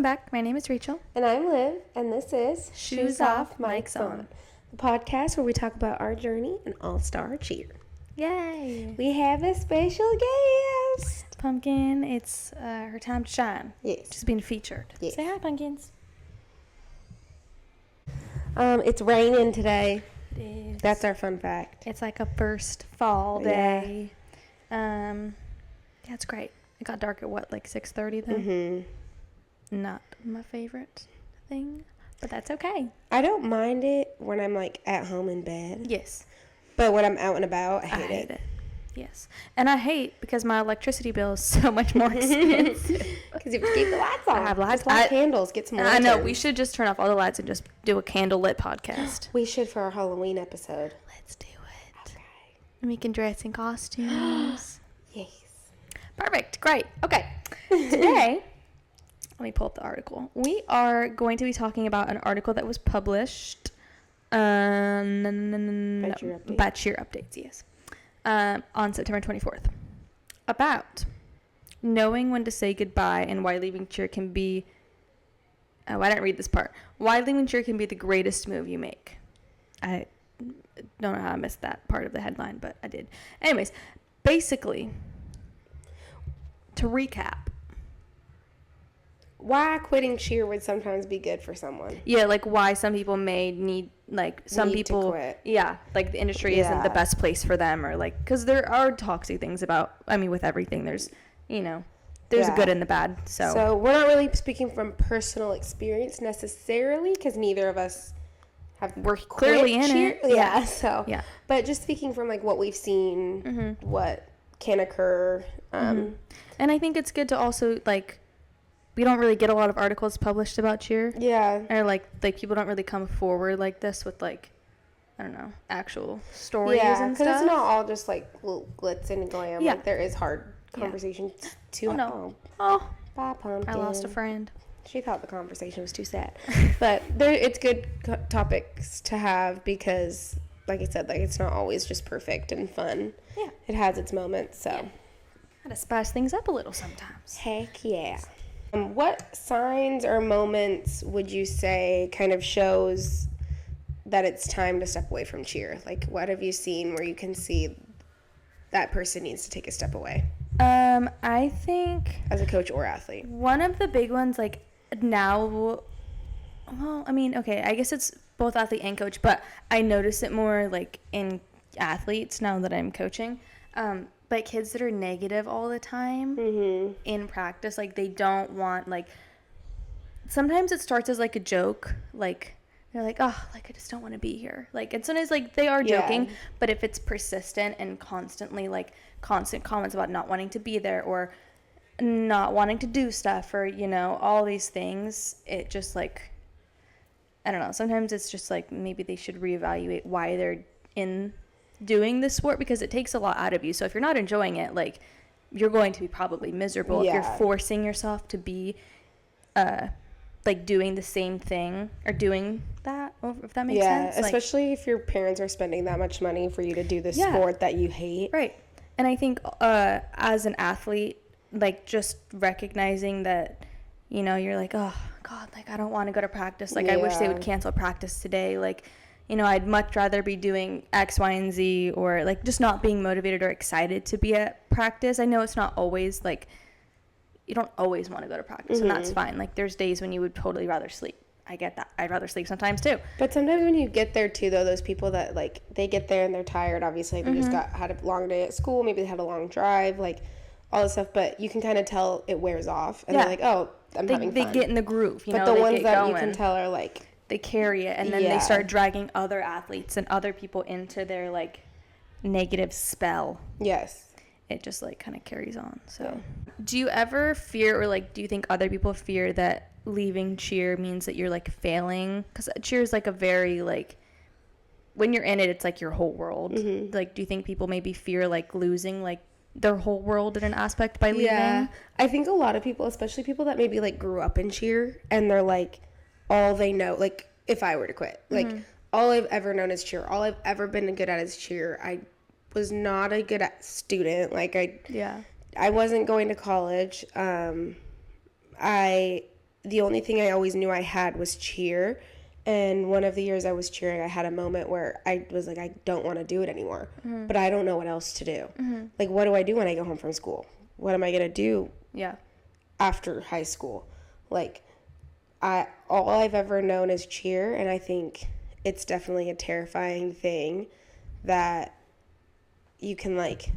back. My name is Rachel. And I'm Liv, and this is Shoes Off, Mics On. The podcast where we talk about our journey in all-star cheer. Yay! We have a special guest. Pumpkin, it's her time to shine. Yes. She's being featured. Yes. Say hi, pumpkins. It's raining today. It is. That's our fun fact. It's like a first fall day. Yeah, it's great. It got dark at what, like 6:30 though? Mm-hmm. Not my favorite thing, but that's okay. I don't mind it when I'm like at home in bed. Yes. But when I'm out and about, I hate it. Yes. And I hate because my electricity bill is so much more expensive. Because you have to keep the lights on. I have lights. Just light candles. Get some I know. lanterns. We should just turn off all the lights and just do a candle-lit podcast. We should for our Halloween episode. Let's do it. Okay. And we can dress in costumes. Yes. Perfect. Great. Okay. Today, let me pull up the article. We are going to be talking about an article that was published by Cheer Updates, yes. On September 24th, about knowing when to say goodbye and why leaving cheer can be, I didn't read this part, why leaving cheer can be the greatest move you make. I don't know how I missed that part of the headline, but I did. Anyways, basically, to recap. Why quitting cheer would sometimes be good for someone. Yeah, like why some people may need, like some people to quit. Yeah, like the industry isn't the best place for them, or like, because there are toxic things about, I mean, with everything there's, there's a good and the bad. So we're not really speaking from personal experience necessarily, because neither of us we're clearly in cheer. it. Yeah. So yeah, but just speaking from like what we've seen, what can occur. And I think it's good to also, like, we don't really get a lot of articles published about cheer. Yeah. Or like people don't really come forward like this with, like, I don't know, actual stories and stuff. because it's not all just like glitz and glam. Yeah. Like there is hard conversations too. Oh, no. Oh, bye, pumpkin. I lost a friend. She thought the conversation was too sad. But it's good topics to have because, like I said, like it's not always just perfect and fun. Yeah. It has its moments, so. Yeah. Gotta spice things up a little sometimes. Heck yeah. What signs or moments would you say kind of shows that it's time to step away from cheer? Like, what have you seen where you can see that person needs to take a step away? I think as a coach or athlete. One of the big ones, like now, well, I mean, okay, I guess it's both athlete and coach, but I notice it more like in athletes now that I'm coaching. But kids that are negative all the time in practice, like they don't want, like, sometimes it starts as like a joke, like they're like, oh, like I just don't want to be here. Like, and sometimes like they are joking, but if it's persistent and constantly, like constant comments about not wanting to be there or not wanting to do stuff or, all these things, it just like, I don't know. Sometimes it's just like maybe they should reevaluate why they're in doing this sport, because it takes a lot out of you. So if you're not enjoying it, like, you're going to be probably miserable if you're forcing yourself to be like doing the same thing or doing that, if that makes sense. Yeah, especially if your parents are spending that much money for you to do this sport that you hate. Right. And I think as an athlete, like, just recognizing that, you're like, oh God, like I don't want to go to practice. Like, I wish they would cancel practice today. Like, I'd much rather be doing X, Y, and Z, or like just not being motivated or excited to be at practice. I know it's not always like, you don't always want to go to practice, and that's fine. Like, there's days when you would totally rather sleep. I get that. I'd rather sleep sometimes too. But sometimes when you get there too, though, those people that like, they get there and they're tired, obviously they just had a long day at school, maybe they had a long drive, like all this stuff, but you can kind of tell it wears off, and they're like, oh, I'm having fun. They get in the groove, but the ones that you can tell are like, they carry it, and then they start dragging other athletes and other people into their, like, negative spell. Yes. It just, like, kind of carries on. So, do you ever fear, or, like, do you think other people fear that leaving cheer means that you're, like, failing? Because cheer is, like, a very, like, when you're in it, it's, like, your whole world. Like, do you think people maybe fear, like, losing, like, their whole world in an aspect by leaving? Yeah. I think a lot of people, especially people that maybe, like, grew up in cheer, and they're, like, all they know, like, if I were to quit, like, all I've ever known is cheer. All I've ever been good at is cheer. I was not a good student. Like, I wasn't going to college. I the only thing I always knew I had was cheer. And one of the years I was cheering, I had a moment where I was like, I don't want to do it anymore, but I don't know what else to do. Like, what do I do when I go home from school? What am I going to do after high school? Like, all I've ever known is cheer, and I think it's definitely a terrifying thing that you can, like,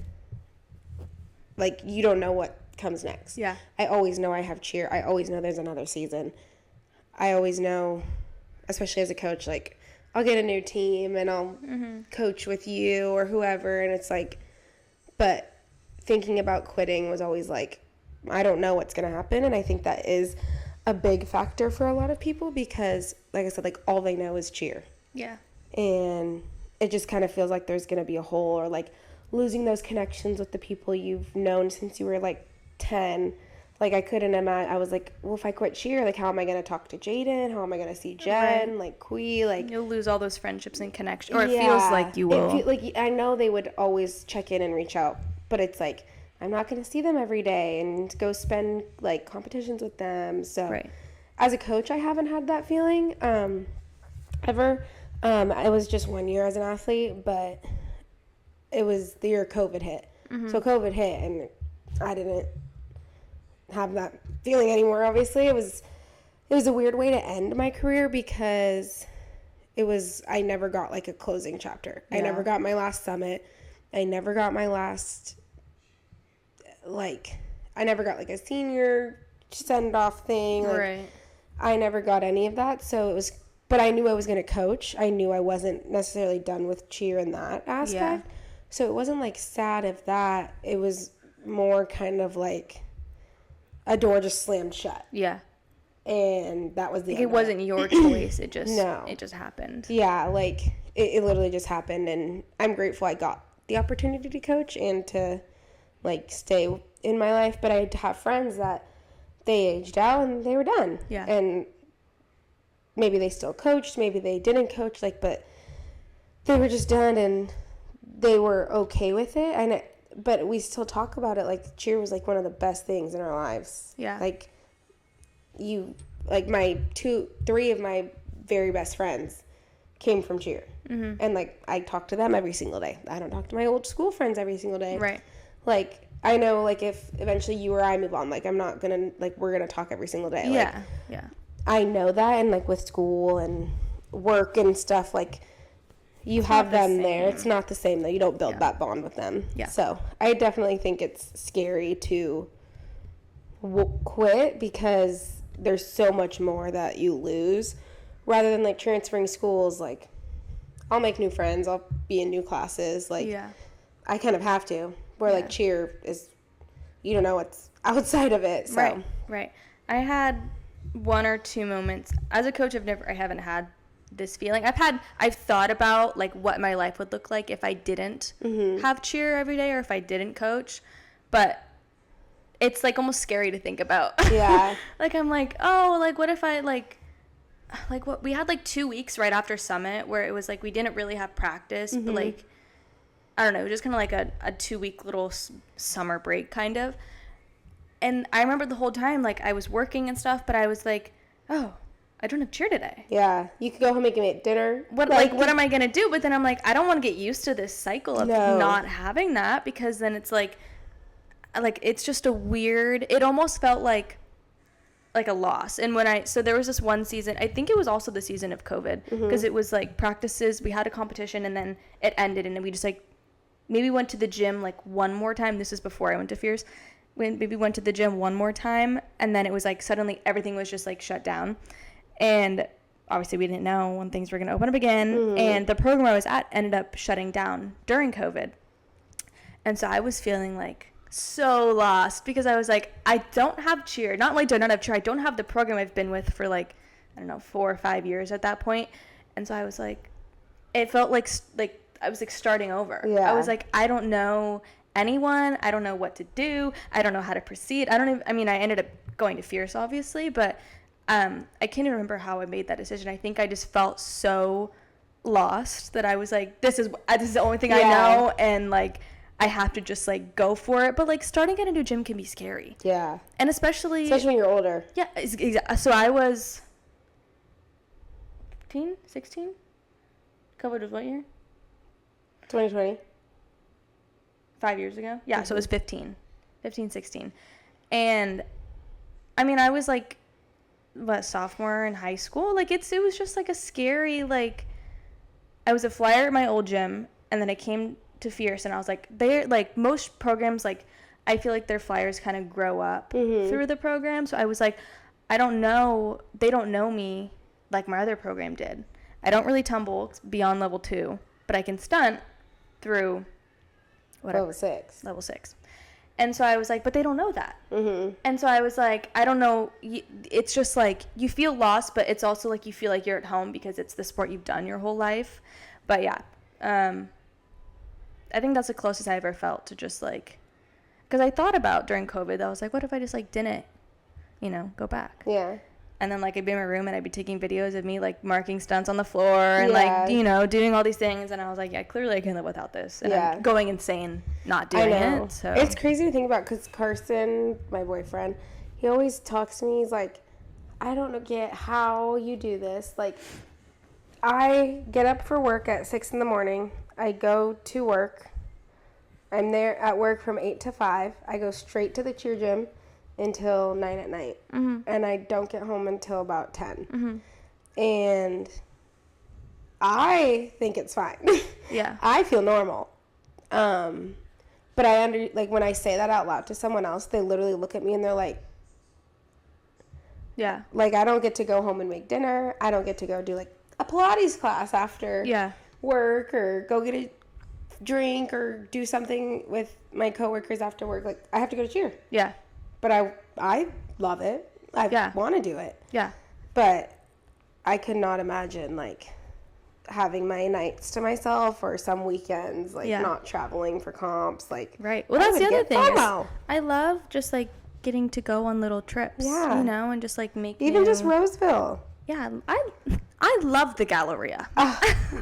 you don't know what comes next. Yeah. I always know I have cheer. I always know there's another season. I always know, especially as a coach, like, I'll get a new team and I'll coach with you or whoever, and it's like, but thinking about quitting was always like, I don't know what's going to happen, and I think that is a big factor for a lot of people because, like I said, like, all they know is cheer. Yeah. And it just kind of feels like there's going to be a hole, or, like, losing those connections with the people you've known since you were, like, 10. Like, I couldn't imagine. I was like, well, if I quit cheer, like, how am I going to talk to Jaden? How am I going to see Jen? Like, Kui? Like, you'll lose all those friendships and connections. Or it feels like you will. Like, I know they would always check in and reach out, but it's like, I'm not going to see them every day and go spend, like, competitions with them. So, as a coach, I haven't had that feeling ever. It was just 1 year as an athlete, but it was the year COVID hit. So COVID hit, and I didn't have that feeling anymore. Obviously, it was a weird way to end my career because I never got, like, a closing chapter. I never got my last summit. I never got my last, like, I never got, like, a senior send off thing. Like, I never got any of that. So it was, but I knew I was going to coach. I knew I wasn't necessarily done with cheer in that aspect. So it wasn't, like, sad of that. It was more kind of like a door just slammed shut. Yeah. And that was the end. It wasn't your choice. It just it just happened. Yeah, like it literally just happened, and I'm grateful I got the opportunity to coach and to, like, stay in my life. But I have friends that they aged out and they were done. Yeah. And maybe they still coached, maybe they didn't coach, like, but they were just done and they were okay with it. But we still talk about it. Like, cheer was, like, one of the best things in our lives. Yeah. Like, three of my very best friends came from cheer. And, like, I talk to them every single day. I don't talk to my old school friends every single day. Right. Like, I know, like, if eventually you or I move on, like, I'm not gonna, like, we're gonna talk every single day. Yeah. Like, yeah. I know that, and, like, with school and work and stuff, like, you have them there. It's not the same, though. You don't build that bond with them. Yeah. So I definitely think it's scary to quit because there's so much more that you lose. Rather than, like, transferring schools, like, I'll make new friends. I'll be in new classes. Like, I kind of have to. Where, like, cheer is, you don't know what's outside of it. So. Right. I had one or two moments. As a coach, I haven't had this feeling. I've thought about, like, what my life would look like if I didn't have cheer every day or if I didn't coach, but it's, like, almost scary to think about. Yeah. Like, I'm like, oh, like, what if I, like what we had, like, 2 weeks right after summit where it was like we didn't really have practice, but, like, I don't know, just kind of like a 2-week little summer break kind of. And I remember the whole time, like, I was working and stuff, but I was like, oh, I don't have cheer today. Yeah. You could go home and make dinner. What am I going to do? But then I'm like, I don't want to get used to this cycle of not having that, because then it's like it's just a weird, it almost felt like a loss. And so there was this one season, I think it was also the season of COVID, because it was, like, practices, we had a competition, and then it ended, and then we just, like, maybe went to the gym, like, one more time. This is before I went to Fierce. We maybe went to the gym one more time, and then it was, like, suddenly everything was just, like, shut down. And obviously we didn't know when things were going to open up again. And the program I was at ended up shutting down during COVID. And so I was feeling, like, so lost, because I was like, I don't have cheer. Not only do I not have cheer, I don't have the program I've been with for, like, I don't know, 4 or 5 years at that point. And so I was like, it felt like I was, like, starting over. Yeah. I was like, I don't know anyone. I don't know what to do. I don't know how to proceed. I ended up going to Fierce, obviously, but I can't even remember how I made that decision. I think I just felt so lost that I was like, this is the only thing I know, and, like, I have to just like go for it. But like starting at a new gym can be scary. Yeah. And especially when you're older. Yeah, so I was 15, 16? COVID was what year? 2020. 5 years ago? Yeah, so it was 15, 16. And I mean, I was like, sophomore in high school? Like, it was just like a scary, like, I was a flyer at my old gym, and then I came to Fierce, and I was like, they're, like, most programs, like, I feel like their flyers kind of grow up through the program. So I was like, I don't know, they don't know me like my other program did. I don't really tumble beyond level 2, but I can stunt through whatever. Level 6. And so I was like, but they don't know that. And so I was like, I don't know. It's just like you feel lost, but it's also like you feel like you're at home because it's the sport you've done your whole life. But yeah, I think that's the closest I ever felt to just like, because I thought about during COVID, I was like, what if I just like didn't, go back? Yeah. And then like I'd be in my room and I'd be taking videos of me like marking stunts on the floor and like, doing all these things. And I was like, yeah, clearly I can live without this. And I'm going insane not doing it. So it's crazy to think about because Carson, my boyfriend, he always talks to me. He's like, I don't get how you do this. Like, I get up for work at 6 a.m. I go to work. I'm there at work from 8 to 5. I go straight to the cheer gym until 9 at night. And I don't get home until about 10. And I think it's fine. Yeah. I feel normal. But when I say that out loud to someone else, they literally look at me and they're like, yeah. Like, I don't get to go home and make dinner. I don't get to go do like a Pilates class after work or go get a drink or do something with my coworkers after work. Like, I have to go to cheer. Yeah. But I love it. I want to do it. Yeah. But I could not imagine, like, having my nights to myself or some weekends, like, not traveling for comps. Like, right. Well, that's the other thing. I love just, like, getting to go on little trips. Yeah. And just, like, make even just Roseville. Yeah. I love the Galleria.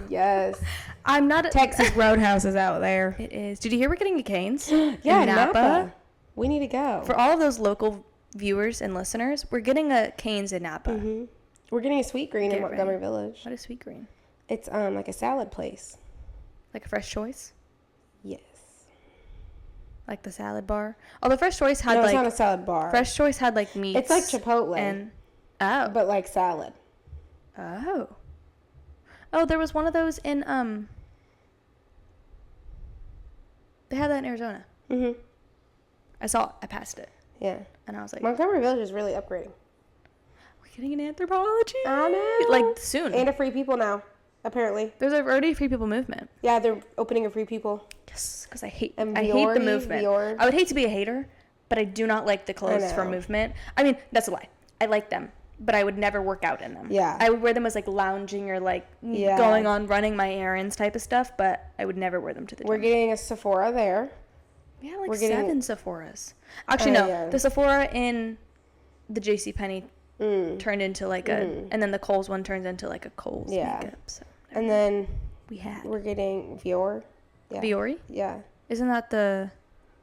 Yes. I'm not Texas Roadhouse is out there. It is. Did you hear we're getting a Cane's? Yeah, in Napa. We need to go. For all of those local viewers and listeners, we're getting a Cane's in Napa. We're getting a Sweet Green in Montgomery Village. What is Sweet Green? It's like a salad place. Like a Fresh Choice? Yes. Like the salad bar? Oh, the Fresh Choice had it's not a salad bar. Fresh Choice had like meats. It's like Chipotle. But like salad. Oh. Oh, there was one of those in they had that in Arizona. I saw it. I passed it. Yeah. And I was like, Montgomery Village is really upgrading. We're getting an Anthropology. I know. Like, soon. And a Free People now, apparently. There's already a Free People movement. Yeah, they're opening a Free People. Yes, because I hate the movement. I would hate to be a hater, but I do not like the clothes for movement. I mean, that's a lie. I like them, but I would never work out in them. Yeah. I would wear them as, like, lounging or, like, going on running my errands type of stuff, but I would never wear them to the gym. We're getting a Sephora there. We have, like, 7 Sephoras. Actually, no. Yeah. The Sephora in the JCPenney turned into, like, and then the Kohl's one turns into, like, a Kohl's makeup. So and then we're getting Viore. Yeah. Viore? Yeah. Isn't that the...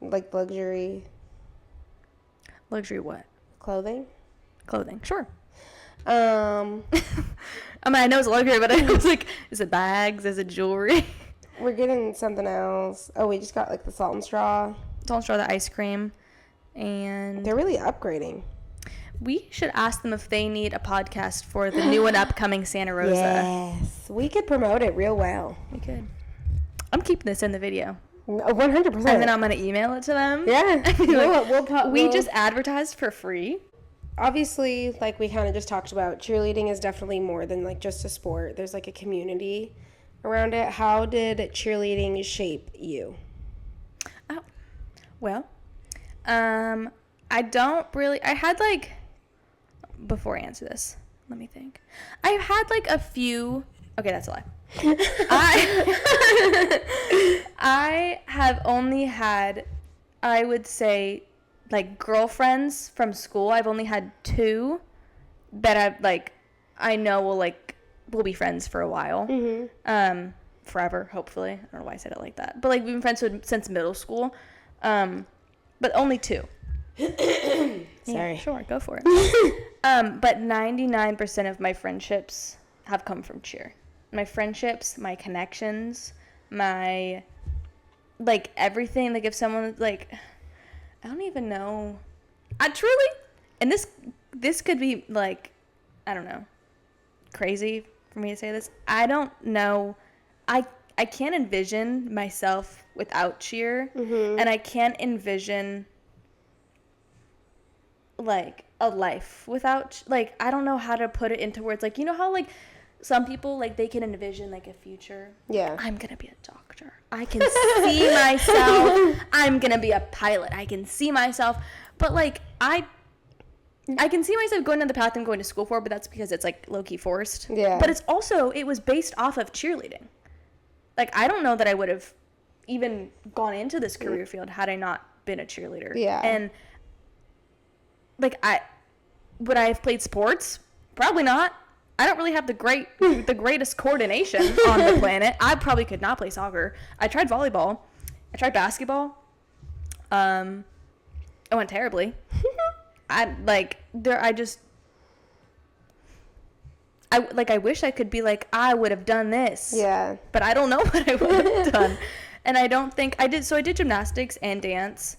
Like, luxury... Luxury what? Clothing, sure. I mean, I know it's luxury, but I was like, is it bags? Is it jewelry? We're getting something else. Oh, we just got, like, the Salt and Straw. Salt and Straw, the ice cream. And... They're really upgrading. We should ask them if they need a podcast for the new and upcoming Santa Rosa. Yes. We could promote it real well. We could. I'm keeping this in the video. 100%. And then I'm going to email it to them. Yeah. We just advertised for free. Obviously, like we kind of just talked about, cheerleading is definitely more than, like, just a sport. There's, like, a community around it. How did cheerleading shape you? Oh, well, I don't really, I had, like, before I answer this, let me think. I've had, like, a few, okay, that's a lie. I have only had, I would say, like, girlfriends from school. I've only had 2 that I know will be friends for a while. forever, hopefully. I don't know why I said it like that. But, like, we've been friends since middle school. But only 2. Sorry. Yeah, sure, go for it. But 99% of my friendships have come from cheer. My friendships, my connections, my, like, everything. Like, if someone, like, I don't even know. I truly, and this could be, like, I don't know, crazy for me to say this. I don't know. I can't envision myself without cheer, and I can't envision, like, a life without, like, I don't know how to put it into words. Like, you know how, like, some people, like, they can envision, like, a future. Yeah. I'm gonna be a doctor. I can see myself. I'm gonna be a pilot. I can see myself. But, like, I can see myself going down the path I'm going to school for, but that's because it's, like, low-key forced. Yeah. But it's also, it was based off of cheerleading. Like, I don't know that I would have even gone into this career field had I not been a cheerleader. Yeah. And, like, would I have played sports? Probably not. I don't really have the greatest coordination on the planet. I probably could not play soccer. I tried volleyball. I tried basketball. It went terribly. I wish I could be like, I would have done this. Yeah. But I don't know what I would have done. And I don't think I did. So I did gymnastics and dance.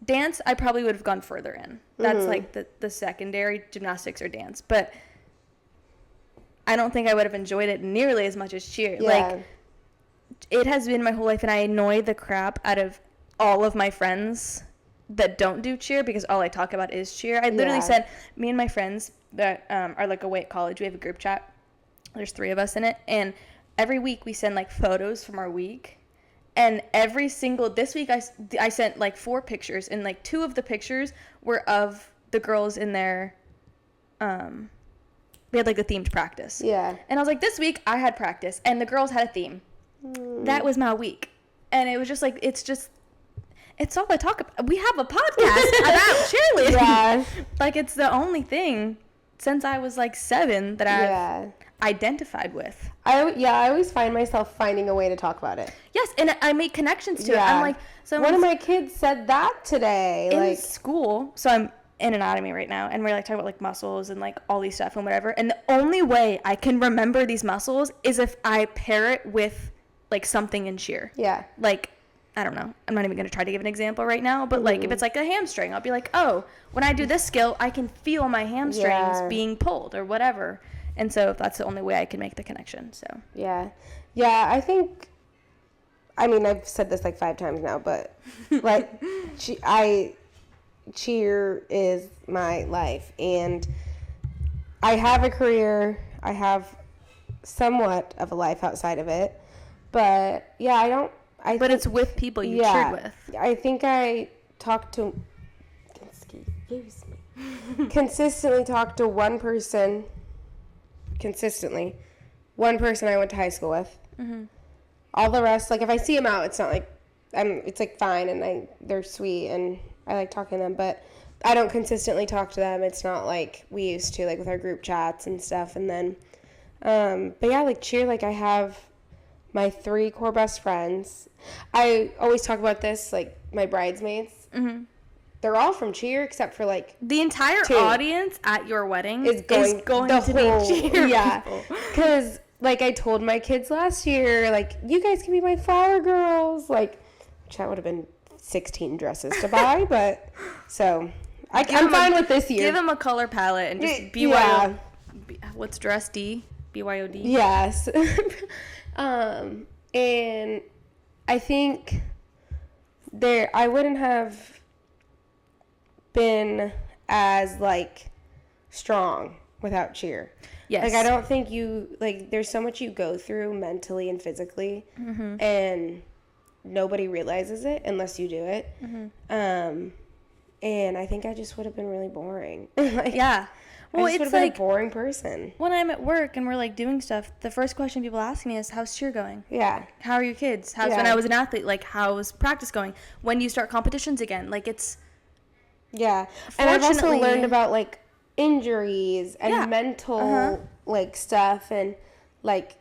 Dance, I probably would have gone further in. That's like the secondary, gymnastics or dance. But I don't think I would have enjoyed it nearly as much as cheer. Yeah. Like, it has been my whole life, and I annoy the crap out of all of my friends that don't do cheer because all I talk about is cheer. I literally said, me and my friends that are, like, away at college, we have a group chat. There's 3 of us in it. And every week we send, like, photos from our week. And this week I sent, like, 4 pictures. And, like, 2 of the pictures were of the girls in their, we had, like, a themed practice. Yeah. And I was like, this week I had practice and the girls had a theme. That was my week. And it was just, like, it's all I talk about. We have a podcast about cheerleading. Yeah. Like, it's the only thing since I was, like, 7 that I've identified with. I always find myself finding a way to talk about it. Yes, and I make connections to it. I'm like, so one of my kids said that today. In like, school, so I'm in anatomy right now, and we're, like, talking about, like, muscles and, like, all these stuff and whatever. And the only way I can remember these muscles is if I pair it with, like, something in cheer. Yeah. Like, I don't know. I'm not even going to try to give an example right now, but, like, if it's, like, a hamstring, I'll be like, oh, when I do this skill, I can feel my hamstrings being pulled or whatever. And so that's the only way I can make the connection, so. Yeah. Yeah, I think, I mean, I've said this, like, 5 times now, but, like, cheer is my life. And I have a career. I have somewhat of a life outside of it. But, yeah, But it's with people you cheered with. I think I talked to, consistently talked to one person I went to high school with. Mm-hmm. All the rest, like, if I see them out, it's not like, it's, like, fine, and they're sweet, and I like talking to them, but I don't consistently talk to them. It's not like we used to, like, with our group chats and stuff. And then, but yeah, like, cheer, like, I have my 3 core best friends. I always talk about this, like, my bridesmaids. Mm-hmm. They're all from cheer except for, like, the entire 2. audience at your wedding is going to be cheer. Yeah, because, like, I told my kids last year, like, you guys can be my flower girls. Like, which that would have been 16 dresses to buy, but so I'm fine with this year. Give them a color palette and just BYO. What's dress D? BYOD? Yes. And I think I wouldn't have been as, like, strong without cheer. Yes. Like, I don't think there's so much you go through mentally and physically, and nobody realizes it unless you do it. Mm-hmm. And I think I just would have been really boring. Like, yeah. Well, I just it's would have like been a boring person. When I'm at work and we're, like, doing stuff, the first question people ask me is, how's cheer going? Yeah. How are your kids? When I was an athlete, like, how's practice going? When do you start competitions again? Like, it's... Yeah. And I've also learned about, like, injuries and mental, like, stuff. And, like,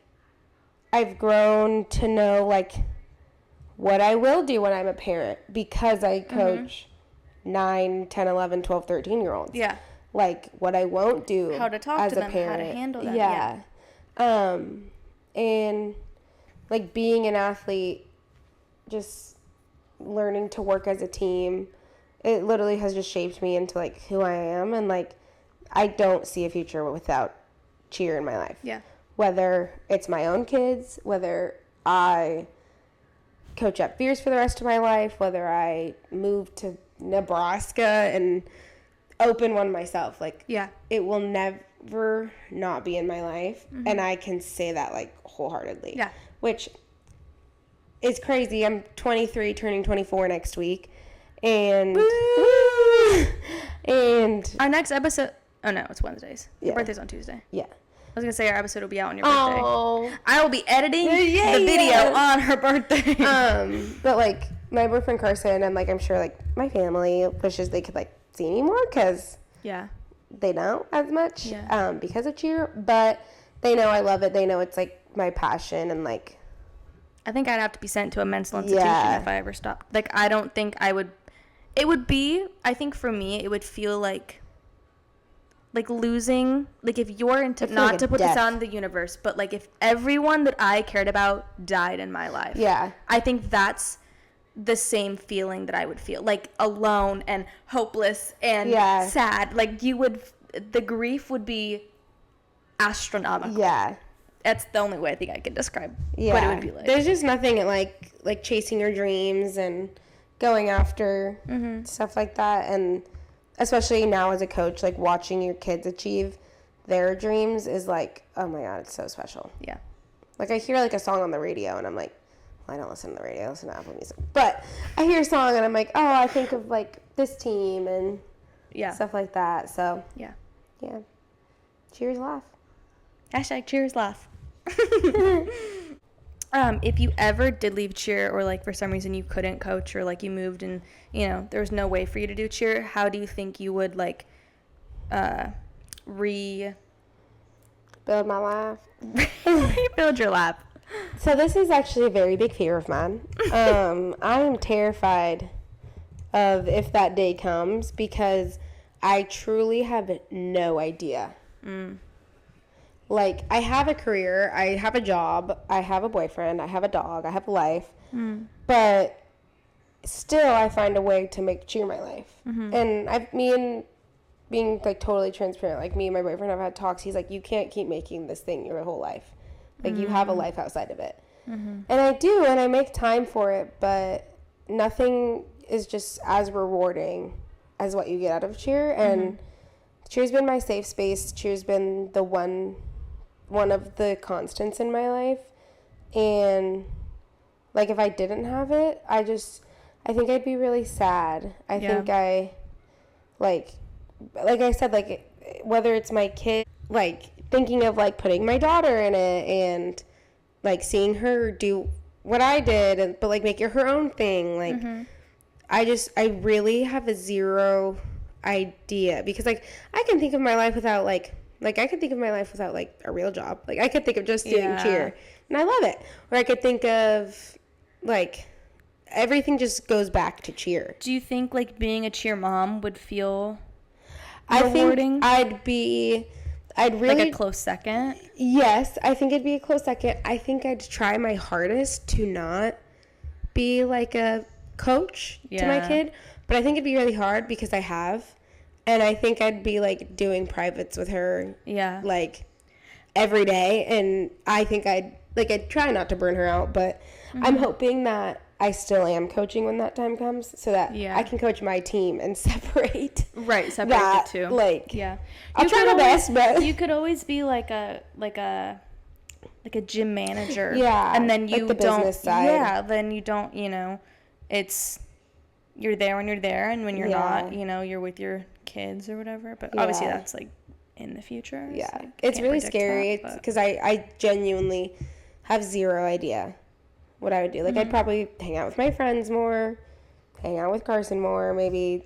I've grown to know, like, what I will do when I'm a parent because I coach 9, 10, 11, 12, 13-year-olds. Yeah. Like, what I won't do How to talk as to a them, parent. how to handle them. Yeah. And, like, being an athlete, just learning to work as a team, it literally has just shaped me into, like, who I am. And, like, I don't see a future without cheer in my life. Yeah. Whether it's my own kids, whether I coach up Fierce for the rest of my life, whether I move to Nebraska and open one myself. Like, Yeah. it will never not be in my life. And I can say that, like, wholeheartedly. Yeah. Which is crazy. I'm 23, turning 24 next week. And and Our next episode, oh no, it's Wednesdays. Your Yeah. birthday's on Tuesday. yeah. I was going to say our episode will be out on your birthday. Oh. I will be editing Yeah, the video yeah. on her birthday. But, like, my boyfriend Carson and, like, I'm sure, like, my family wishes they could, like, see me more because Yeah. they don't as much Yeah. because of cheer. But they know I love it. They know it's, like, my passion and, like, I think I'd have to be sent to a mental institution Yeah. if I ever stopped. Like, I don't think I would. It would be, I think for me, it would feel like losing, like if you're into, I feel not like to a put this death. out in the universe, but like if everyone that I cared about died in my life. Yeah. I think that's the same feeling that I would feel, like alone and hopeless and Yeah. sad. Like the grief would be astronomical. Yeah. That's the only way I think I could describe Yeah. what it would be like. There's just nothing like chasing your dreams and going after stuff like that. And especially now as a coach, like watching your kids achieve their dreams is like, oh my God, it's so special. Yeah. Like I hear like a song on the radio and I'm like, well, I don't listen to the radio, I listen to Apple Music. But I hear a song and I'm like, oh, I think of like this team and Yeah. stuff like that. So Yeah. yeah. Cheers, laugh. Hashtag cheers, laugh. If you ever did leave cheer or like for some reason you couldn't coach or like you moved and there was no way for you to do cheer, how do you think you would like Build my life. rebuild your lap? So this is actually a very big fear of mine. I am terrified of if that day comes because I truly have no idea. Like, I have a career, I have a job, I have a boyfriend, I have a dog, I have a life, but still I find a way to make cheer my life. And being like totally transparent, like me and my boyfriend have had talks, he's like, you can't keep making this thing your whole life. Like, you have a life outside of it. And I do, and I make time for it, but nothing is just as rewarding as what you get out of cheer. And cheer's been my safe space. Cheer's been the one of the constants in my life. And like if I didn't have it, I think I'd be really sad. I think like I said, like whether it's my kid, like thinking of like putting my daughter in it and like seeing her do what I did, but like make it her own thing. Like I really have a zero idea because like I can think of my life without like I could think of my life without like a real job. Like I could think of just doing cheer and I love it. Or I could think of like everything just goes back to cheer. Do you think like being a cheer mom would feel I rewarding? think I'd really like a close second? Yes, I think it'd be a close second. I think I'd try my hardest to not be like a coach to my kid, but I think it'd be really hard because I have, and I think I'd be like doing privates with her like every day, and I think I'd try not to burn her out, but I'm hoping that I still am coaching when that time comes so that I can coach my team and separate the two. Like I'll You try could my always- best, but you could always be like a gym manager. Yeah, And then like you the don't business side. Yeah, then you don't, it's you're there when you're there and when you're not, you're with your kids or whatever. But obviously that's like in the future. Yeah. Like, It's can't really predict scary that, but- because I genuinely have zero idea what I would do. Like, I'd probably hang out with my friends more, hang out with Carson more. Maybe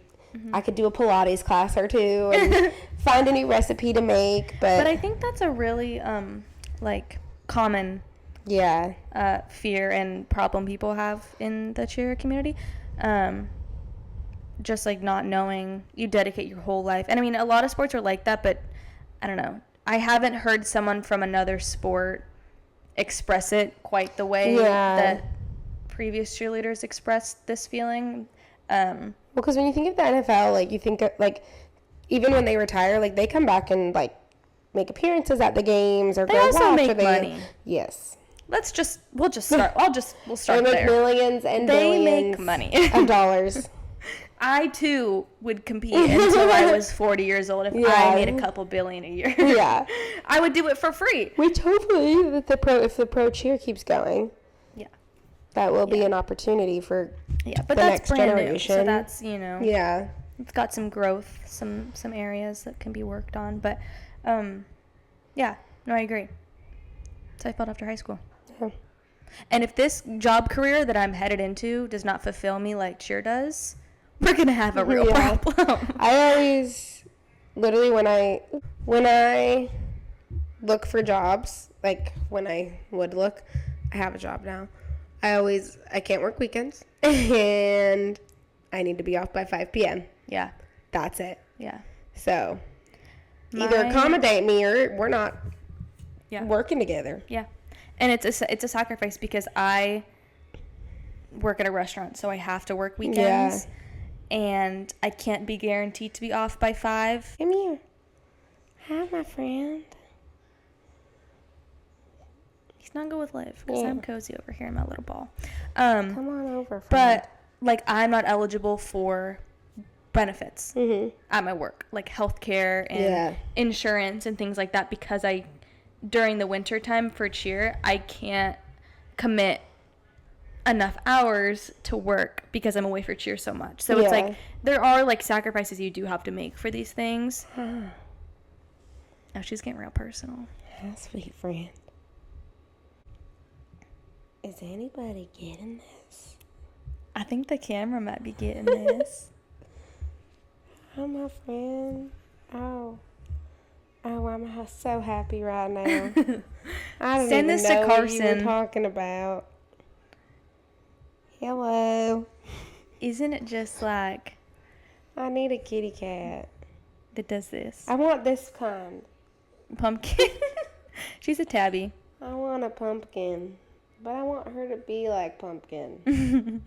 I could do a Pilates class or two and find a new recipe to make. But I think that's a really, like, common Yeah. fear and problem people have in the cheer community. Just like not knowing, you dedicate your whole life. And I mean, a lot of sports are like that, but I don't know. I haven't heard someone from another sport express it quite the way that previous cheerleaders expressed this feeling. Well, because when you think of the NFL, like, you think of, like, even when they retire, like, they come back and, like, make appearances at the games or they go also watch. make money. Yes. We'll start. We'll start they make there. Millions and they billions make money of dollars. I too would compete until I was 40 years old if I made a couple billion a year. Yeah. I would do it for free. Which hopefully if the pro cheer keeps going. Yeah. That will be an opportunity for but the that's next brand generation. new. So that's, Yeah. It's got some growth, some areas that can be worked on, but yeah, no, I agree. So I felt after high school. Yeah. And if this job career that I'm headed into does not fulfill me like cheer does, we're going to have a real problem. I always, literally, when I look for jobs, like when I would look, I have a job now. I can't work weekends, and I need to be off by 5 p.m. Yeah. That's it. Yeah. So, either accommodate me or we're not working together. Yeah. And it's a sacrifice because I work at a restaurant, so I have to work weekends. Yeah. And I can't be guaranteed to be off by 5. Come here. Hi, my friend. He's not good with life because I'm cozy over here in my little ball. Come on over, friend. But, like, I'm not eligible for benefits at my work, like healthcare and insurance and things like that, because during the winter time for cheer, I can't commit enough hours to work because I'm away for cheer so much. So it's like there are like sacrifices you do have to make for these things. Oh, she's getting real personal. How sweet, friend. Is anybody getting this? I think the camera might be getting this. Oh, my friend. Oh, I'm so happy right now. I don't Send even this know to what you Carson. were talking about. Hello. Isn't it just like... I need a kitty cat. That does this. I want this kind. Pumpkin. She's a tabby. I want a pumpkin. But I want her to be like Pumpkin.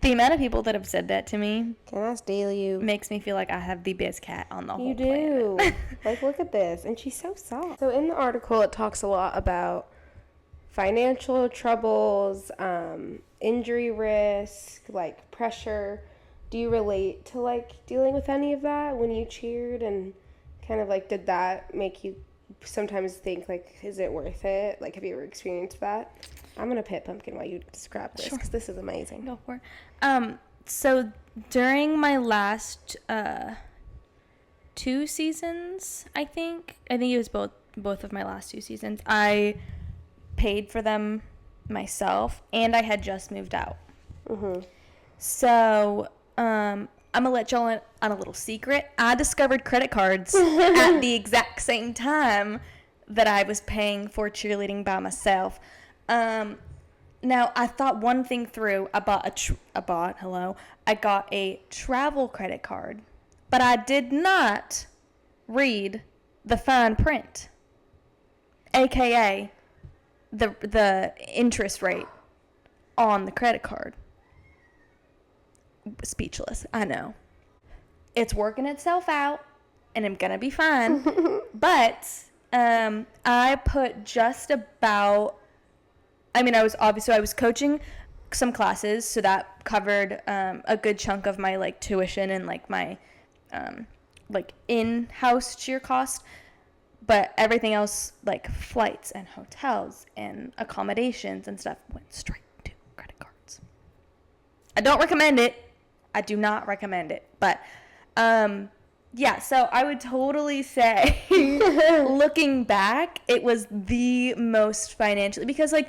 The amount of people that have said that to me... Can I steal you? Makes me feel like I have the best cat on the whole planet. You do. Like, look at this. And she's so soft. So in the article, it talks a lot about financial troubles, injury risk, like pressure. Do you relate to like dealing with any of that when you cheered, and kind of like did that make you sometimes think like, is it worth it? Like, have you ever experienced that? I'm gonna pet Pumpkin while you describe this because this is amazing. Go for it. So during my last 2 seasons, I think it was both of my last 2 seasons, I paid for them myself, and I had just moved out. So I'm gonna let y'all in on a little secret. I discovered credit cards at the exact same time that I was paying for cheerleading by myself. Now I thought one thing through. I got a travel credit card, but I did not read the fine print, aka the interest rate on the credit card. Speechless. I know. It's working itself out, and I'm gonna be fine. But I put just about... I was coaching some classes, so that covered a good chunk of my like tuition and like my like in-house cheer cost. But everything else, like flights and hotels and accommodations and stuff, went straight to credit cards. I don't recommend it. I do not recommend it. But, yeah, so I would totally say, looking back, it was the most financially, because, like,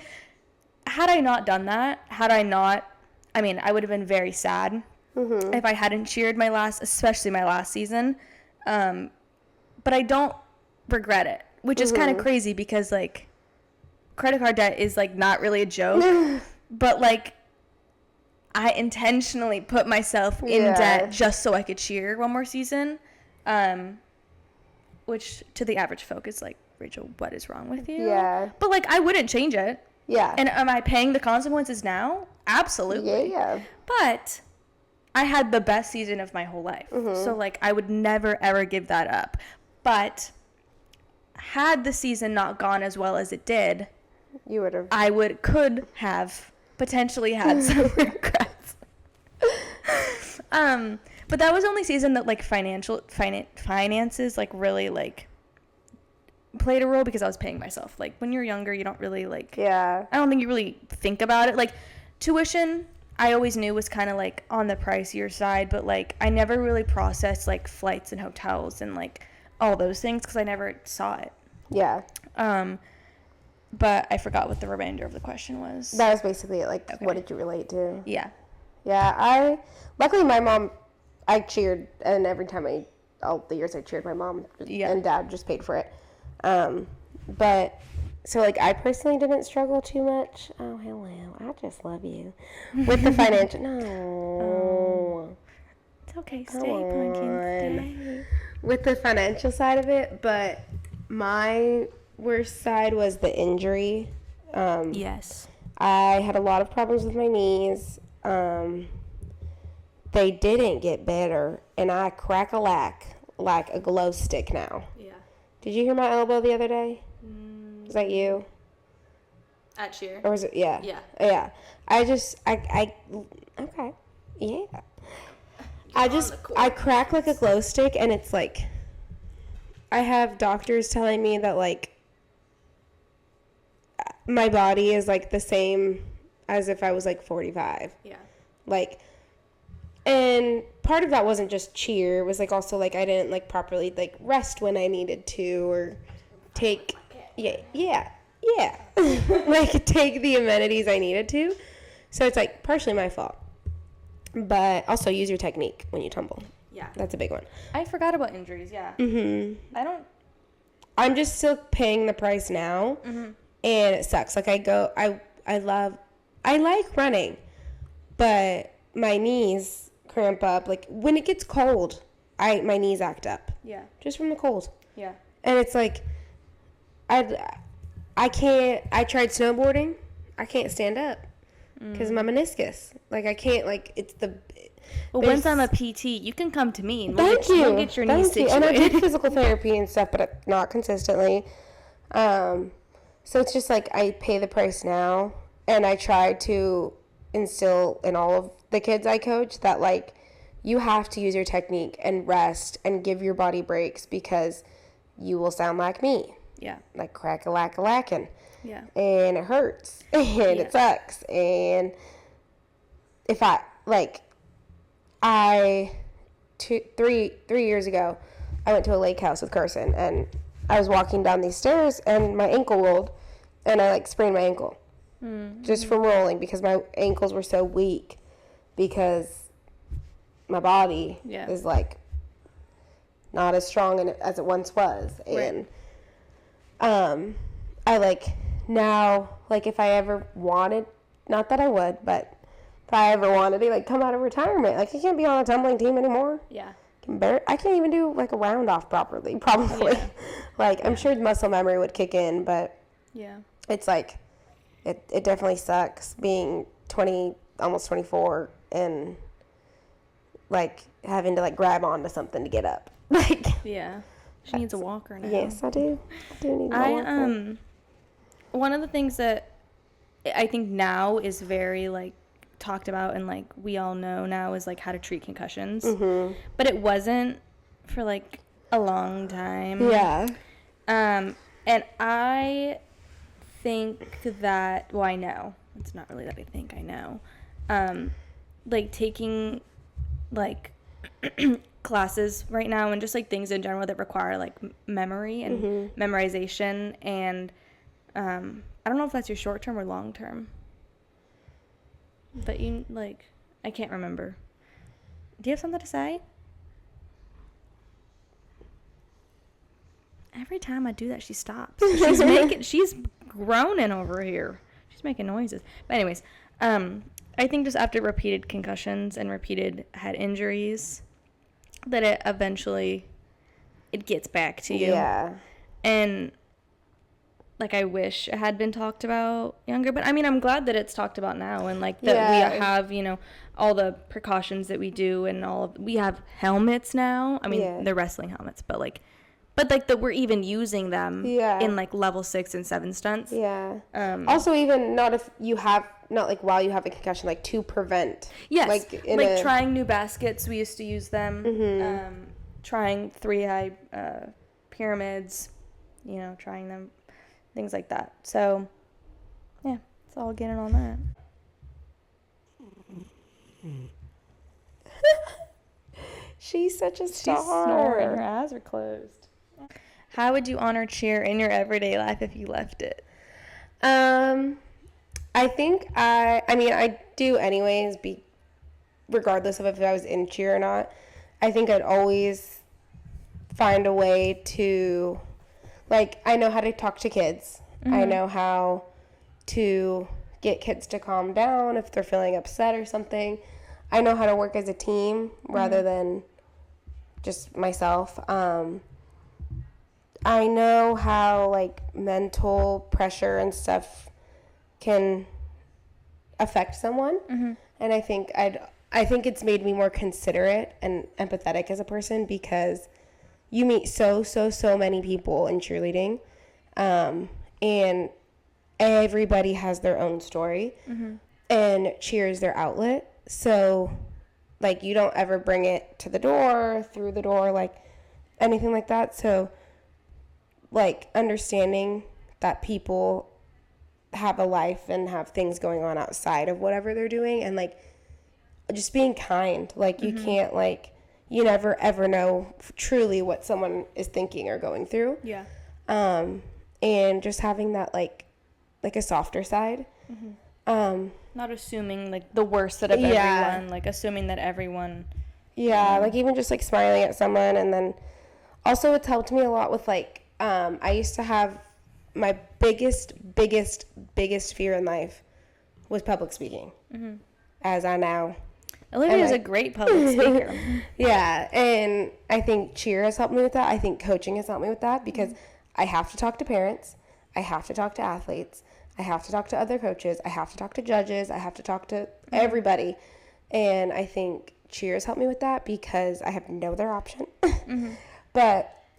had I not done that, I would have been very sad if I hadn't cheered especially my last season. But I don't regret it, which is kind of crazy because, like, credit card debt is like not really a joke, but like I intentionally put myself in debt just so I could cheer one more season, which to the average folk is like, Rachel, what is wrong with you? Yeah. But like I wouldn't change it. Yeah. And am I paying the consequences now? Absolutely. Yeah. But I had the best season of my whole life. So like I would never ever give that up. But had the season not gone as well as it did, You would have. I could have potentially had some regrets. But that was the only season that like finances like really like played a role, because I was paying myself. Like when you're younger, you don't really like, I don't think you really think about it. Like tuition, I always knew was kind of like on the pricier side, but like I never really processed like flights and hotels and like all those things because I never saw it. Yeah. But I forgot what the remainder of the question was. That was basically it. Like, what did you relate to? Yeah. Yeah, luckily my mom, I cheered, and every time all the years I cheered, my mom and dad just paid for it. But, so like, I personally didn't struggle too much. Oh, hello, I just love you. With the financial, no. It's okay, stay, pumpkin, stay. With the financial side of it, but my worst side was the injury. Yes. I had a lot of problems with my knees. They didn't get better, and I crack-a-lack like a glow stick now. Yeah. Did you hear my elbow the other day? Was that you? At cheer? Or was it, yeah. Yeah. Yeah. Okay. Yeah. I crack like a glow stick, and it's like, I have doctors telling me that, like, my body is, like, the same as if I was, like, 45. Yeah. Like, and part of that wasn't just cheer. It was, like, also, like, I didn't, like, properly, like, rest when I needed to, or take, yeah. Like, take the amenities I needed to. So it's, like, partially my fault. But also use your technique when you tumble. Yeah. That's a big one. I forgot about injuries, yeah. I'm just still paying the price now, and it sucks. Like, I like running, but my knees cramp up. Like, when it gets cold, my knees act up. Yeah. Just from the cold. Yeah. And it's like, I tried snowboarding. I can't stand up because of my meniscus. Like, I can't, like, it's the... Well, once I'm a PT, you can come to me and we'll get your knees situated. And I did physical therapy and stuff, but not consistently. So it's just like I pay the price now, and I try to instill in all of the kids I coach that, like, you have to use your technique and rest and give your body breaks, because you will sound like me. Yeah. Like crack-a-lack-a-lackin'. Yeah. And it hurts. And it sucks. And if I, like... three years ago, I went to a lake house with Carson, and I was walking down these stairs, and my ankle rolled, and I, like, sprained my ankle. Just from rolling, because my ankles were so weak, because my body is, like, not as strong as it once was. And, I, like, now, like, if I ever wanted, not that I would, but if I ever wanted to, like, come out of retirement, like, I can't be on a tumbling team anymore. Yeah. I can't even do, like, a round off properly, probably. Yeah. Like, I'm sure muscle memory would kick in, but it's like, it definitely sucks being 20, almost 24, and, like, having to, like, grab onto something to get up. Like, yeah. She needs a walker now. Yes, I do. I do need a walker. One of the things that I think now is very, like, talked about and, like, we all know now is, like, how to treat concussions. But it wasn't for, like, a long time. Yeah. And I think that, well, I know. It's not really that I think, I know. Like, taking, like, classes right now and just, like, things in general that require, like, memory and memorization. And I don't know if that's your short term or long term. But you, like, I can't remember. Do you have something to say? Every time I do that, she stops. She's groaning over here. She's making noises. But anyways, I think just after repeated concussions and repeated head injuries, that it eventually, it gets back to you. Yeah. And, like, I wish it had been talked about younger. But, I mean, I'm glad that it's talked about now. And, like, that we have, you know, all the precautions that we do. And we have helmets now. I mean, they're wrestling helmets. But, like, that we're even using them in, like, level 6 and 7 stunts. Yeah. Also, even not like while you have a concussion, like to prevent. Yes. Like trying new baskets, we used to use them. Mm-hmm. Trying 3-eye pyramids, you know, trying them, things like that. So, yeah, it's all getting on that. She's such a star. She's snoring. Her eyes are closed. How would you honor cheer in your everyday life if you left it? I think I do anyways, regardless of if I was in cheer or not. I think I'd always find a way to, like, I know how to talk to kids. Mm-hmm. I know how to get kids to calm down if they're feeling upset or something. I know how to work as a team rather than just myself. I know how, like, mental pressure and stuff can affect someone. Mm-hmm. And I think it's made me more considerate and empathetic as a person, because you meet so many people in cheerleading, and everybody has their own story, and cheer is their outlet. So, like, you don't ever bring it to the door, through the door, like, anything like that. So, like, understanding that people have a life and have things going on outside of whatever they're doing, and, like, just being kind. Like, you can't, like, you never ever know truly what someone is thinking or going through. Yeah. And just having that, like a softer side. Not assuming, like, the worst out of everyone. Like, assuming that everyone. Yeah, like, even just, like, smiling at someone. And then also it's helped me a lot with, like, I used to have my biggest fear in life was public speaking. As I now. Olivia's a great public speaker. Yeah, and I think cheer has helped me with that. I think coaching has helped me with that, because I have to talk to parents. I have to talk to athletes. I have to talk to other coaches. I have to talk to judges. I have to talk to everybody. And I think cheer has helped me with that, because I have no other option.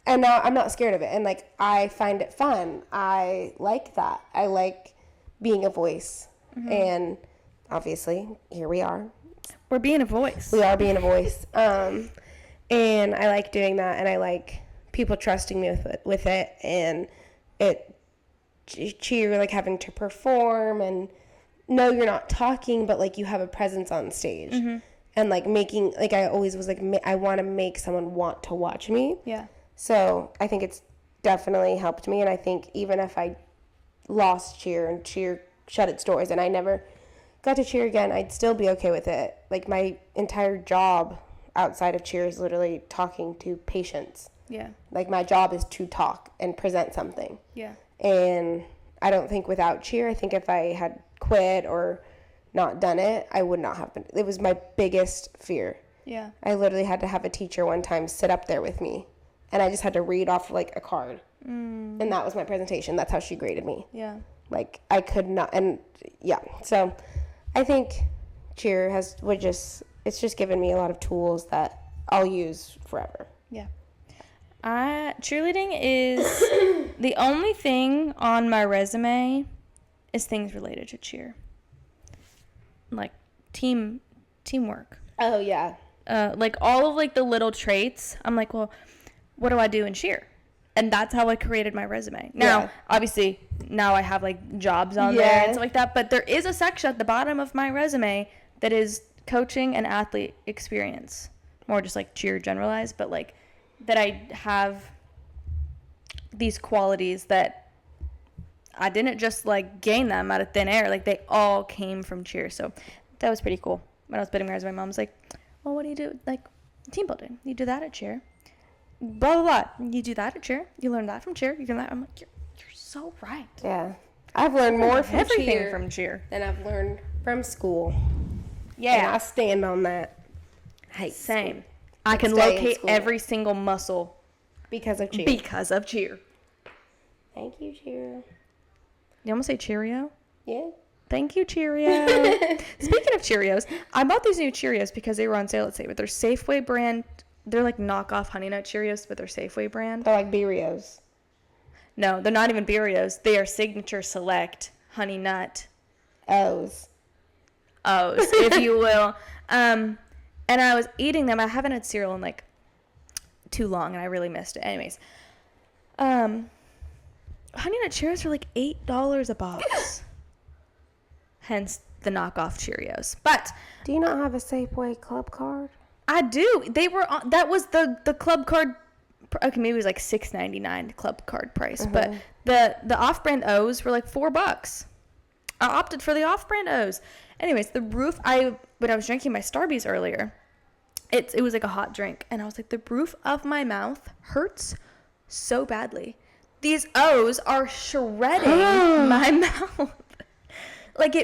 And now I'm not scared of it. And, like, I find it fun. I like that. I like being a voice. And obviously, here we are. We're being a voice. We are being a voice. And I like doing that. And I like people trusting me with it. And cheer, like, having to perform. And no, you're not talking, but, like, you have a presence on stage. And, like, making, like, I always was like, I want to make someone want to watch me. Yeah. So I think it's definitely helped me. And I think even if I lost cheer and cheer shut its doors and I never got to cheer again, I'd still be okay with it. Like, my entire job outside of cheer is literally talking to patients. Yeah. Like, my job is to talk and present something. Yeah. And I don't think without cheer, I think if I had quit or not done it, I would not have been. It was my biggest fear. Yeah. I literally had to have a teacher one time sit up there with me. And I just had to read off, like, a card. And that was my presentation. That's how she graded me. Yeah. Like, I could not. And, yeah. So, I think cheer it's just given me a lot of tools that I'll use forever. Yeah. Cheerleading is the only thing on my resume is things related to cheer. Like, teamwork. Oh, yeah. Like, all of, like, the little traits. I'm like, well, what do I do in cheer? And that's how I created my resume. Now, obviously, now I have, like, jobs on there and stuff like that. But there is a section at the bottom of my resume that is coaching and athlete experience. More just, like, cheer generalized. But, like, that I have these qualities that I didn't just, like, gain them out of thin air. Like, they all came from cheer. So that was pretty cool. When I was putting my resume, my mom was like, well, what do you do? Like, team building. You do that at cheer. Blah, blah, blah. You do that at cheer. You learn that from cheer. You do that. I'm like, you're so right. Yeah. I've learned more from everything cheer from cheer than I've learned from school. Yeah, And I stand on that. Hate same. school. I can Stay in locate school. every single muscle Because of cheer. because of cheer. Thank you, cheer. You almost say Cheerio? Yeah. Thank you, Cheerio. Speaking of Cheerios, I bought these new Cheerios because they were on sale at Safeway. They're Safeway brand. They're like knockoff Honey Nut Cheerios, but they're Safeway brand. They're like Beerios. No, they're not even Beerios. They are Signature Select Honey Nut O's, if you will. And I was eating them. I haven't had cereal in like too long, and I really missed it. Anyways, Honey Nut Cheerios are like $8 a box. Hence the knockoff Cheerios. But do you not have a Safeway club card? I do. They were on, that was the club card. Okay, maybe it was like $6.99 club card price, but the off-brand O's were like $4. I opted for the off-brand O's. Anyways, the roof. When I was drinking my Starbies earlier, it was like a hot drink, and I was like, the roof of my mouth hurts so badly. These O's are shredding my mouth. Like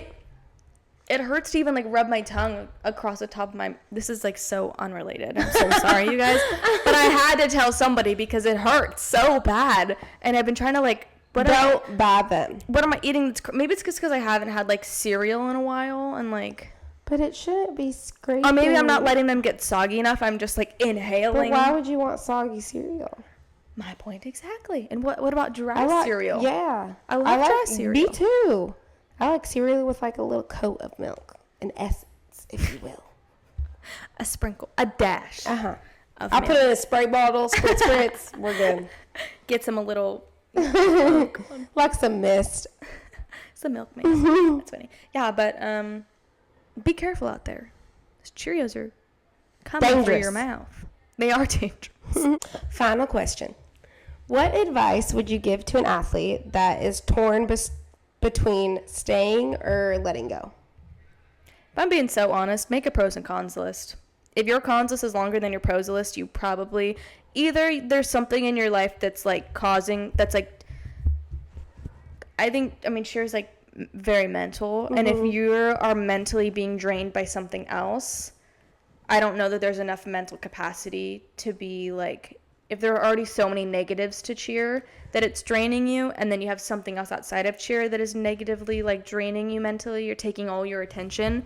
it hurts to even like rub my tongue across the top of my. This is like so unrelated. I'm so sorry, you guys, but I had to tell somebody because it hurts so bad, and I've been trying to like. Don't buy them. What am I eating? Maybe it's just because I haven't had like cereal in a while, and like. But it shouldn't be scraping. Or maybe I'm not letting them get soggy enough. I'm just like inhaling. But why would you want soggy cereal? My point exactly. And what about dry cereal? Yeah, I love dry cereal. Me too. I like cereal with like a little coat of milk, an essence, if you will. A sprinkle, a dash. I'll milk. put it in a spray bottle, spritz. We're good. Get some a little. Like some mist. Some milk mix. That's funny. Yeah, but be careful out there. Those Cheerios are coming for your mouth. They are dangerous. Final question. What advice would you give to an athlete that is torn between staying or letting go? If I'm being so honest, make a pros and cons list. If your cons list is longer than your pros list, you probably either there's something in your life that's like cheer's like very mental, and if you are mentally being drained by something else, I don't know that there's enough mental capacity to be like, if there are already so many negatives to cheer that it's draining you, and then you have something else outside of cheer that is negatively like draining you mentally, you're taking all your attention,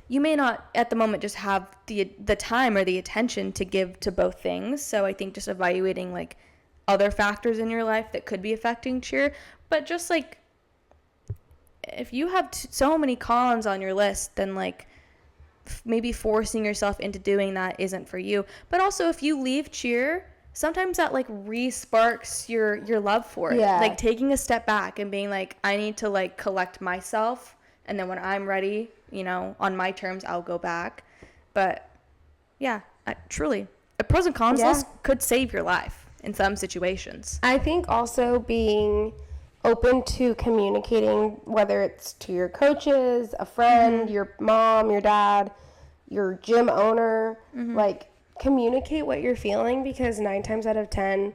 you may not at the moment just have the time or the attention to give to both things. So I think just evaluating like other factors in your life that could be affecting cheer, but just like if you have so many cons on your list, then like maybe forcing yourself into doing that isn't for you. But also if you leave cheer, sometimes that like re-sparks your love for it. Like taking a step back and being like, I need to like collect myself, and then when I'm ready, on my terms, I'll go back. But yeah, truly, a pros and cons list could save your life in some situations. I think also being open to communicating, whether it's to your coaches, a friend, your mom, your dad, your gym owner, like communicate what you're feeling, because 9 times out of 10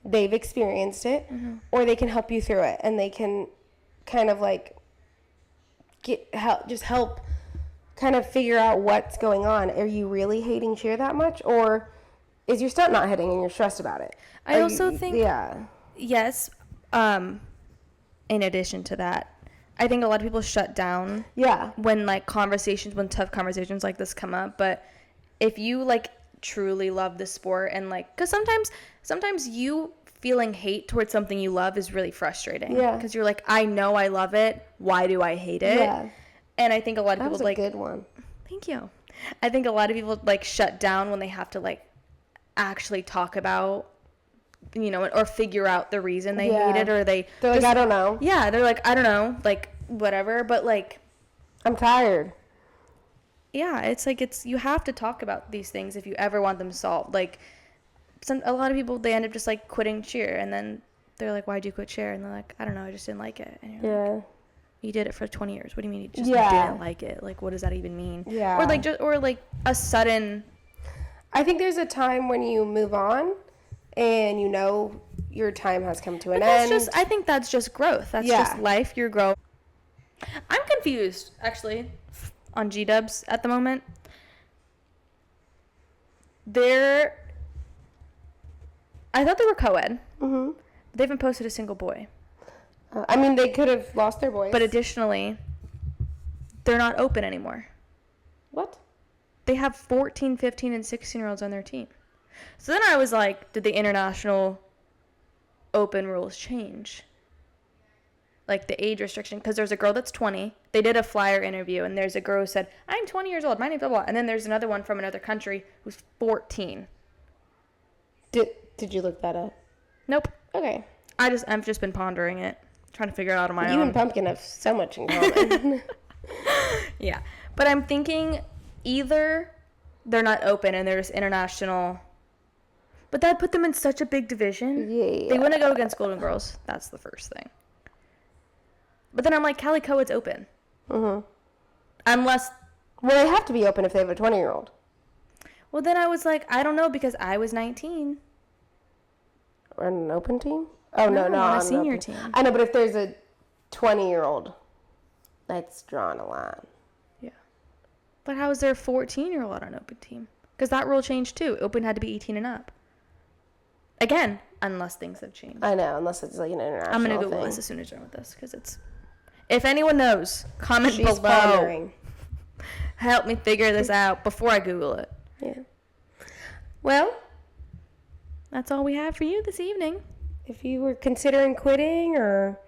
they've experienced it, or they can help you through it, and they can kind of like help kind of figure out what's going on. Are you really hating cheer that much, or is your stunt not hitting and you're stressed about it? I also think yes, in addition to that, I think a lot of people shut down when tough conversations like this come up. But if you like truly love the sport, and like, because sometimes you feeling hate towards something you love is really frustrating, because you're like, I know I love it, why do I hate it? And I think a lot of people that was a good one. Thank you. I think a lot of people like shut down when they have to like actually talk about, or figure out the reason they hate it, or they're like, I don't know. Yeah, they're like, I don't know, like whatever, but like, I'm tired. Yeah, it's like you have to talk about these things if you ever want them solved. Like a lot of people, they end up just like quitting cheer, and then they're like, why'd you quit cheer? And they're like, I don't know, I just didn't like it. And you're like, you did it for 20 years. What do you mean you just didn't like it? Like, what does that even mean? Or like a sudden. I think there's a time when you move on and your time has come to an That's end. I think that's just growth. That's just life. You're growing. I'm confused, actually, on G-dubs at the moment. I thought they were co-ed. Mm-hmm. They haven't posted a single boy. I mean, they could have lost their boys. But additionally, they're not open anymore. What? They have 14, 15, and 16-year-olds on their team. So then I was like, did the international open rules change? Like the age restriction? Because there's a girl that's 20. They did a flyer interview, and there's a girl who said, I'm 20 years old. My name's blah, blah. And then there's another one from another country who's 14. Did you look that up? Nope. Okay. I've just been pondering it, trying to figure it out on my own. You and Pumpkin have so much in common. Yeah. But I'm thinking either they're not open and there's international, but that'd put them in such a big division. Yeah. They wouldn't go against Golden Girls. That's the first thing. But then I'm like, Calico, it's open. Mm-hmm. Unless... Well, they have to be open if they have a 20-year-old. Well, then I was like, I don't know, because I was 19. Or an open team? Oh, no, on a senior team. I know, but if there's a 20-year-old, that's drawing a line. Yeah. But how is there a 14-year-old on an open team? Because that rule changed, too. Open had to be 18 and up. Again, unless things have changed. I know, unless it's like an international I'm going to Google this as soon as you're done with this, because it's... If anyone knows, comment below. Pondering. Help me figure this out before I Google it. Yeah. Well, that's all we have for you this evening. If you were considering quitting, or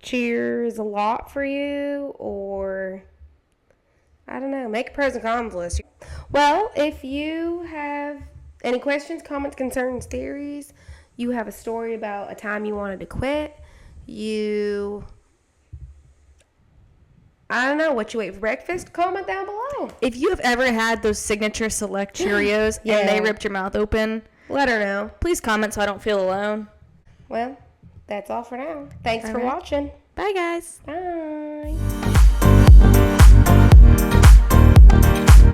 cheer is a lot for you, or I don't know, make a pros and cons list. Well, if you have any questions, comments, concerns, theories, you have a story about a time you wanted to quit, I don't know, what you ate for breakfast, comment down below. If you have ever had those signature select Cheerios and they ripped your mouth open, let her know. Please comment so I don't feel alone. Well, that's all for now. Thanks for watching. Bye, guys. Bye.